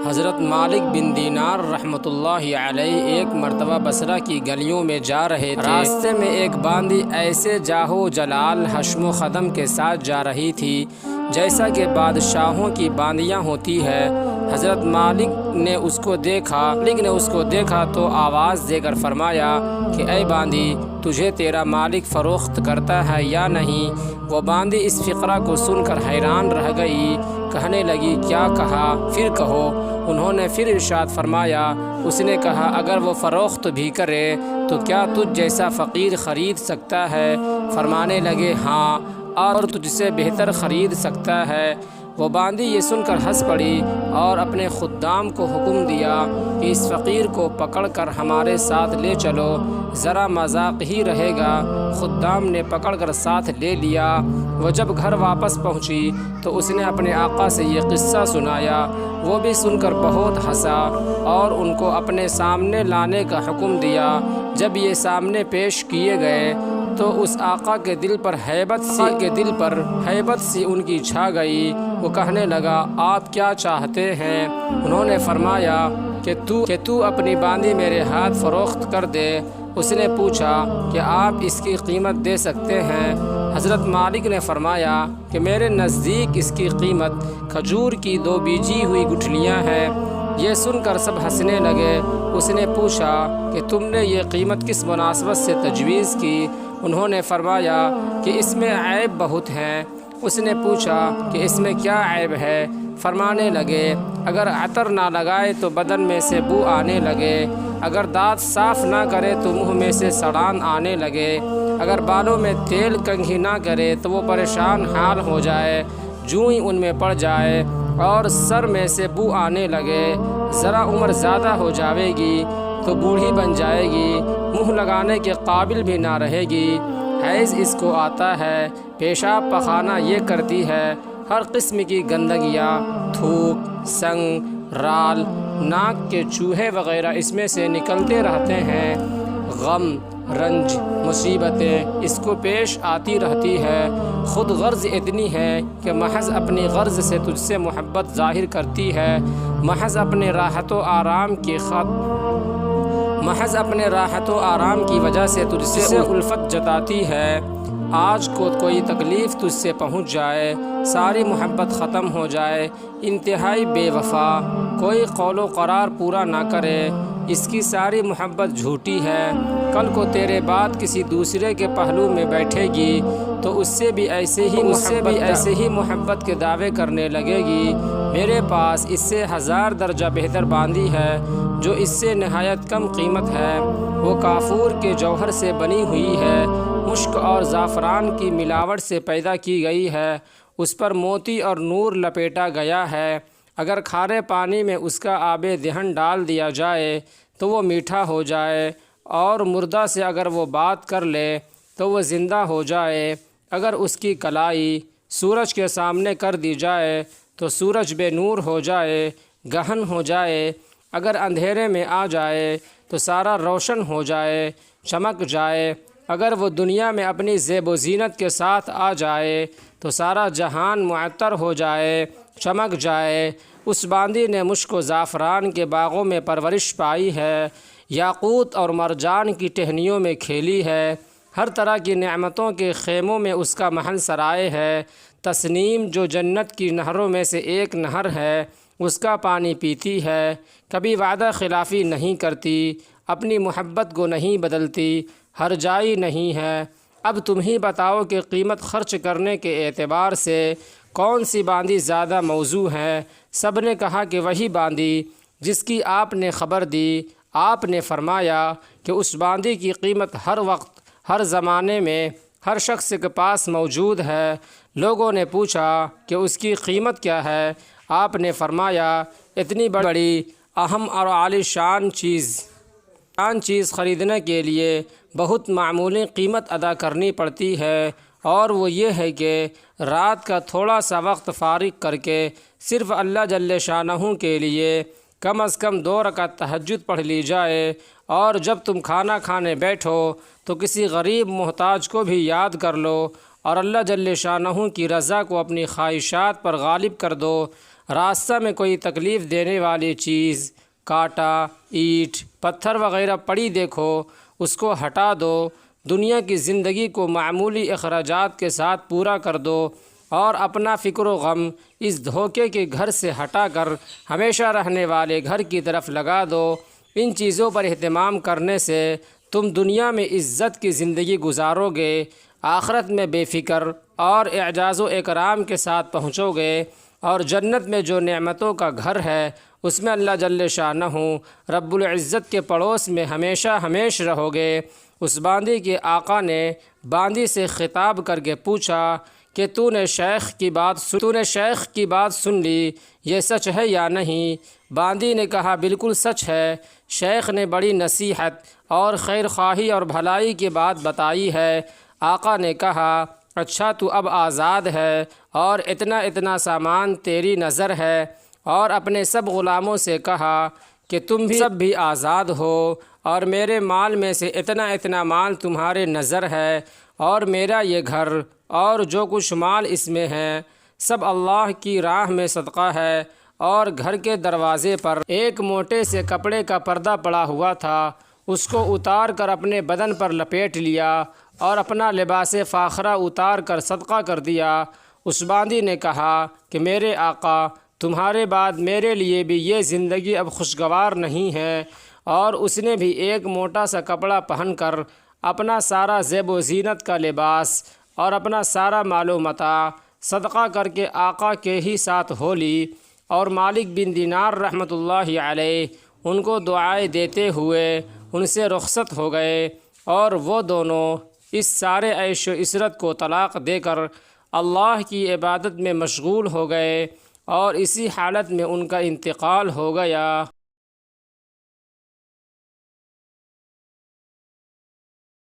حضرت مالک بن دینار رحمۃ اللہ علیہ ایک مرتبہ بصرہ کی گلیوں میں جا رہے تھے۔ راستے میں ایک باندی ایسے جاہو جلال حشم و خدم کے ساتھ جا رہی تھی جیسا کہ بادشاہوں کی باندیاں ہوتی ہے۔ حضرت مالک نے اس کو دیکھا تو آواز دے کر فرمایا کہ اے باندی، تجھے تیرا مالک فروخت کرتا ہے یا نہیں؟ وہ باندی اس فقرہ کو سن کر حیران رہ گئی، کہنے لگی کیا کہا؟ پھر کہو۔ انہوں نے پھر ارشاد فرمایا، اس نے کہا اگر وہ فروخت بھی کرے تو کیا تجھ جیسا فقیر خرید سکتا ہے؟ فرمانے لگے ہاں، اور تجھ سے بہتر خرید سکتا ہے۔ وہ باندی یہ سن کر ہنس پڑی اور اپنے خدام کو حکم دیا کہ اس فقیر کو پکڑ کر ہمارے ساتھ لے چلو، ذرا مذاق ہی رہے گا۔ خدام نے پکڑ کر ساتھ لے لیا۔ وہ جب گھر واپس پہنچی تو اس نے اپنے آقا سے یہ قصہ سنایا۔ وہ بھی سن کر بہت ہنسا اور ان کو اپنے سامنے لانے کا حکم دیا۔ جب یہ سامنے پیش کیے گئے تو اس آقا کے دل پر ہیبت سی ان کی چھا گئی۔ وہ کہنے لگا آپ کیا چاہتے ہیں؟ انہوں نے فرمایا کہ تو اپنی باندی میرے ہاتھ فروخت کر دے۔ اس نے پوچھا کہ آپ اس کی قیمت دے سکتے ہیں؟ حضرت مالک نے فرمایا کہ میرے نزدیک اس کی قیمت کھجور کی 2 بیجی ہوئی گٹھلیاں ہیں۔ یہ سن کر سب ہنسنے لگے۔ اس نے پوچھا کہ تم نے یہ قیمت کس مناسبت سے تجویز کی؟ انہوں نے فرمایا کہ اس میں عیب بہت ہیں۔ اس نے پوچھا کہ اس میں کیا عیب ہے؟ فرمانے لگے اگر عطر نہ لگائے تو بدن میں سے بو آنے لگے، اگر دانت صاف نہ کرے تو منہ میں سے سڑان آنے لگے، اگر بالوں میں تیل کنگھی نہ کرے تو وہ پریشان حال ہو جائے، جوئیں ان میں پڑ جائے اور سر میں سے بو آنے لگے، ذرا عمر زیادہ ہو جاوے گی تو بوڑھی بن جائے گی، منہ لگانے کے قابل بھی نہ رہے گی، حیض اس کو آتا ہے، پیشاب پخانہ یہ کرتی ہے، ہر قسم کی گندگیاں، تھوک، سنگ، رال، ناک کے چوہے وغیرہ اس میں سے نکلتے رہتے ہیں، غم، رنج، مصیبتیں اس کو پیش آتی رہتی ہے، خود غرض اتنی ہے کہ محض اپنی غرض سے تجھ سے محبت ظاہر کرتی ہے، محض اپنے راحت و آرام کی وجہ سے تجھ سے الفت جتاتی ہے۔ آج کو کوئی تکلیف تجھ سے پہنچ جائے، ساری محبت ختم ہو جائے، انتہائی بے وفا، کوئی قول و قرار پورا نہ کرے، اس کی ساری محبت جھوٹی ہے، کل کو تیرے بعد کسی دوسرے کے پہلو میں بیٹھے گی تو اس سے بھی ایسے ہی محبت کے دعوے کرنے لگے گی۔ میرے پاس اس سے 1000 درجہ بہتر باندی ہے جو اس سے نہایت کم قیمت ہے، وہ کافور کے جوہر سے بنی ہوئی ہے، مشک اور زعفران کی ملاوٹ سے پیدا کی گئی ہے، اس پر موتی اور نور لپیٹا گیا ہے، اگر کھارے پانی میں اس کا آب دہن ڈال دیا جائے تو وہ میٹھا ہو جائے، اور مردہ سے اگر وہ بات کر لے تو وہ زندہ ہو جائے، اگر اس کی کلائی سورج کے سامنے کر دی جائے تو سورج بے نور ہو جائے، گہن ہو جائے، اگر اندھیرے میں آ جائے تو سارا روشن ہو جائے، چمک جائے، اگر وہ دنیا میں اپنی زیب و زینت کے ساتھ آ جائے تو سارا جہان معطر ہو جائے، چمک جائے۔ اس باندی نے مشک و زعفران کے باغوں میں پرورش پائی ہے، یاقوت اور مرجان کی ٹہنیوں میں کھیلی ہے، ہر طرح کی نعمتوں کے خیموں میں اس کا محل سرائے ہے، تسنیم جو جنت کی نہروں میں سے ایک نہر ہے اس کا پانی پیتی ہے، کبھی وعدہ خلافی نہیں کرتی، اپنی محبت کو نہیں بدلتی، ہر جائی نہیں ہے۔ اب تم ہی بتاؤ کہ قیمت خرچ کرنے کے اعتبار سے کون سی باندی زیادہ موزوں ہے؟ سب نے کہا کہ وہی باندی جس کی آپ نے خبر دی۔ آپ نے فرمایا کہ اس باندی کی قیمت ہر وقت، ہر زمانے میں، ہر شخص کے پاس موجود ہے۔ لوگوں نے پوچھا کہ اس کی قیمت کیا ہے؟ آپ نے فرمایا اتنی بڑی اہم اور عالی شان چیز خریدنے کے لیے بہت معمولی قیمت ادا کرنی پڑتی ہے، اور وہ یہ ہے کہ رات کا تھوڑا سا وقت فارغ کر کے صرف اللہ جل شانہ کے لیے کم از کم 2 رکعت تہجد پڑھ لی جائے، اور جب تم کھانا کھانے بیٹھو تو کسی غریب محتاج کو بھی یاد کر لو، اور اللہ جل شانہ کی رضا کو اپنی خواہشات پر غالب کر دو۔ راستہ میں کوئی تکلیف دینے والی چیز، کانٹا، اینٹ، پتھر وغیرہ پڑی دیکھو اس کو ہٹا دو۔ دنیا کی زندگی کو معمولی اخراجات کے ساتھ پورا کر دو اور اپنا فکر و غم اس دھوکے کے گھر سے ہٹا کر ہمیشہ رہنے والے گھر کی طرف لگا دو۔ ان چیزوں پر اہتمام کرنے سے تم دنیا میں عزت کی زندگی گزارو گے، آخرت میں بے فکر اور اعزاز و اکرام کے ساتھ پہنچو گے، اور جنت میں جو نعمتوں کا گھر ہے اس میں اللہ جل شانہ رب العزت کے پڑوس میں ہمیشہ ہمیش رہو گے۔ اس باندی کے آقا نے باندی سے خطاب کر کے پوچھا کہ تو نے شیخ کی بات سن لی، یہ سچ ہے یا نہیں؟ باندی نے کہا بالکل سچ ہے، شیخ نے بڑی نصیحت اور خیر خواہی اور بھلائی کی بات بتائی ہے۔ آقا نے کہا اچھا تو اب آزاد ہے اور اتنا سامان تیری نظر ہے، اور اپنے سب غلاموں سے کہا کہ تم بھی سب بھی آزاد ہو، اور میرے مال میں سے اتنا مال تمہارے نظر ہے، اور میرا یہ گھر اور جو کچھ مال اس میں ہے سب اللہ کی راہ میں صدقہ ہے۔ اور گھر کے دروازے پر ایک موٹے سے کپڑے کا پردہ پڑا ہوا تھا، اس کو اتار کر اپنے بدن پر لپیٹ لیا اور اپنا لباس فاخرہ اتار کر صدقہ کر دیا۔ اس باندی نے کہا کہ میرے آقا، تمہارے بعد میرے لیے بھی یہ زندگی اب خوشگوار نہیں ہے، اور اس نے بھی ایک موٹا سا کپڑا پہن کر اپنا سارا زیب و زینت کا لباس اور اپنا سارا مال و متاع صدقہ کر کے آقا کے ہی ساتھ ہو لی، اور مالک بن دینار رحمۃ اللہ علیہ ان کو دعائیں دیتے ہوئے ان سے رخصت ہو گئے، اور وہ دونوں اس سارے عیش و عشرت کو طلاق دے کر اللہ کی عبادت میں مشغول ہو گئے، اور اسی حالت میں ان کا انتقال ہو گیا۔